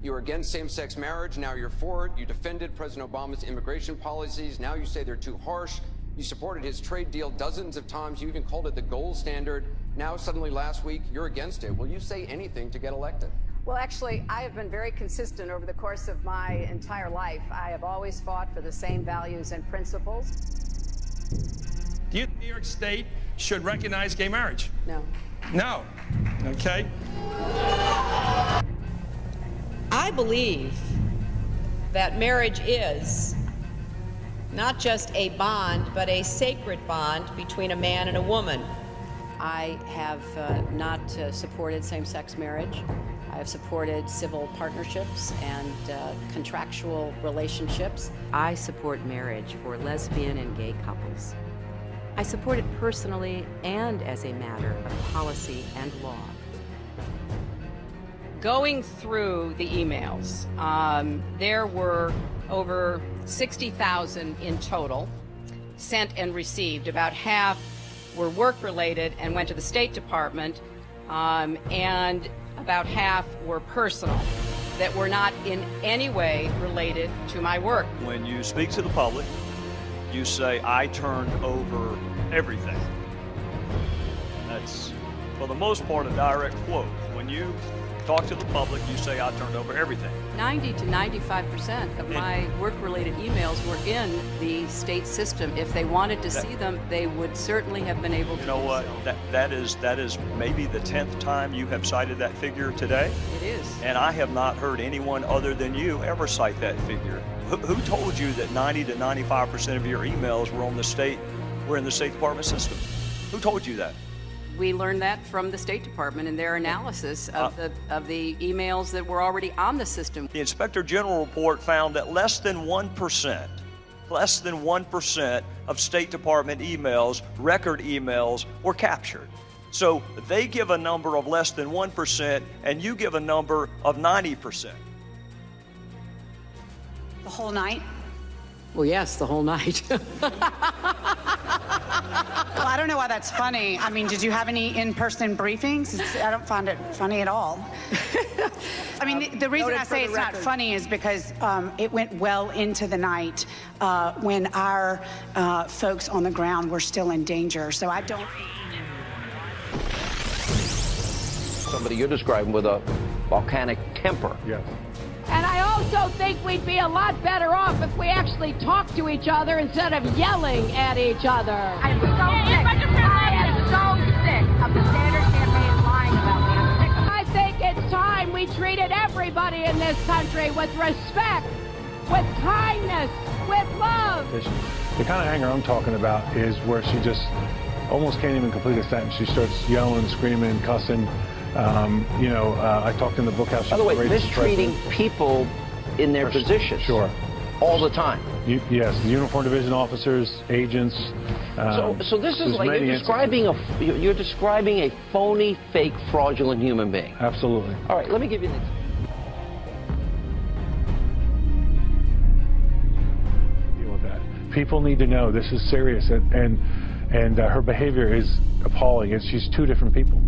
You were against same-sex marriage, now you're for it. You defended President Obama's immigration policies, now you say they're too harsh. You supported his trade deal dozens of times. You even called it the gold standard. Now, suddenly last week, you're against it. Will you say anything to get elected? Well, actually, I have been very consistent over the course of my entire life. I have always fought for the same values and principles. Do you think New York State should recognize gay marriage? No. No. Okay. I believe that marriage is not just a bond, but a sacred bond between a man and a woman. I have not supported same-sex marriage. I have supported civil partnerships and contractual relationships. I support marriage for lesbian and gay couples. I support it personally and as a matter of policy and law. Going through the emails, there were over 60,000 in total sent and received. About half were work-related and went to the State Department, and about half were personal, that were not in any way related to my work. When you speak to the public, you say, I turned over everything. That's, for the most part, a direct quote. When you talk to the public, you say, I turned over everything. 90 to 95% of my work-related emails were in the state system. If they wanted to see them, they would certainly have been able to. You know what? So. That is maybe the 10th time you have cited that figure today. It is. And I have not heard anyone other than you ever cite that figure. Who told you that 90 to 95% of your emails were in the State Department system? Who told you that? We learned that from the State Department in their analysis of the emails that were already on the system. The Inspector General report found that less than 1% of State Department emails, record emails, were captured. So they give a number of less than 1%, and you give a number of 90%. The whole night? Well, yes, the whole night. Well, I don't know why that's funny. I mean, did you have any in-person briefings? I don't find it funny at all. I mean, the reason I say it's not funny is because it went well into the night when our folks on the ground were still in danger. So I don't... Somebody you're describing with a volcanic temper. Yes. And I also think we'd be a lot better off if we actually talked to each other instead of yelling at each other. I am so sick. I am so sick of the Sanders campaign lying about me. I'm sick of it. I think it's time we treated everybody in this country with respect, with kindness, with love. The kind of anger I'm talking about is where she just almost can't even complete a sentence. She starts yelling, screaming, cussing. I talked in the book how she... By the way, mistreating people in their positions. Sure. All the time. Yes, the uniform division officers, agents. So this is like you're describing a phony, fake, fraudulent human being. Absolutely. All right, let me give you this. Deal with that. People need to know this is serious, and her behavior is appalling. She's two different people.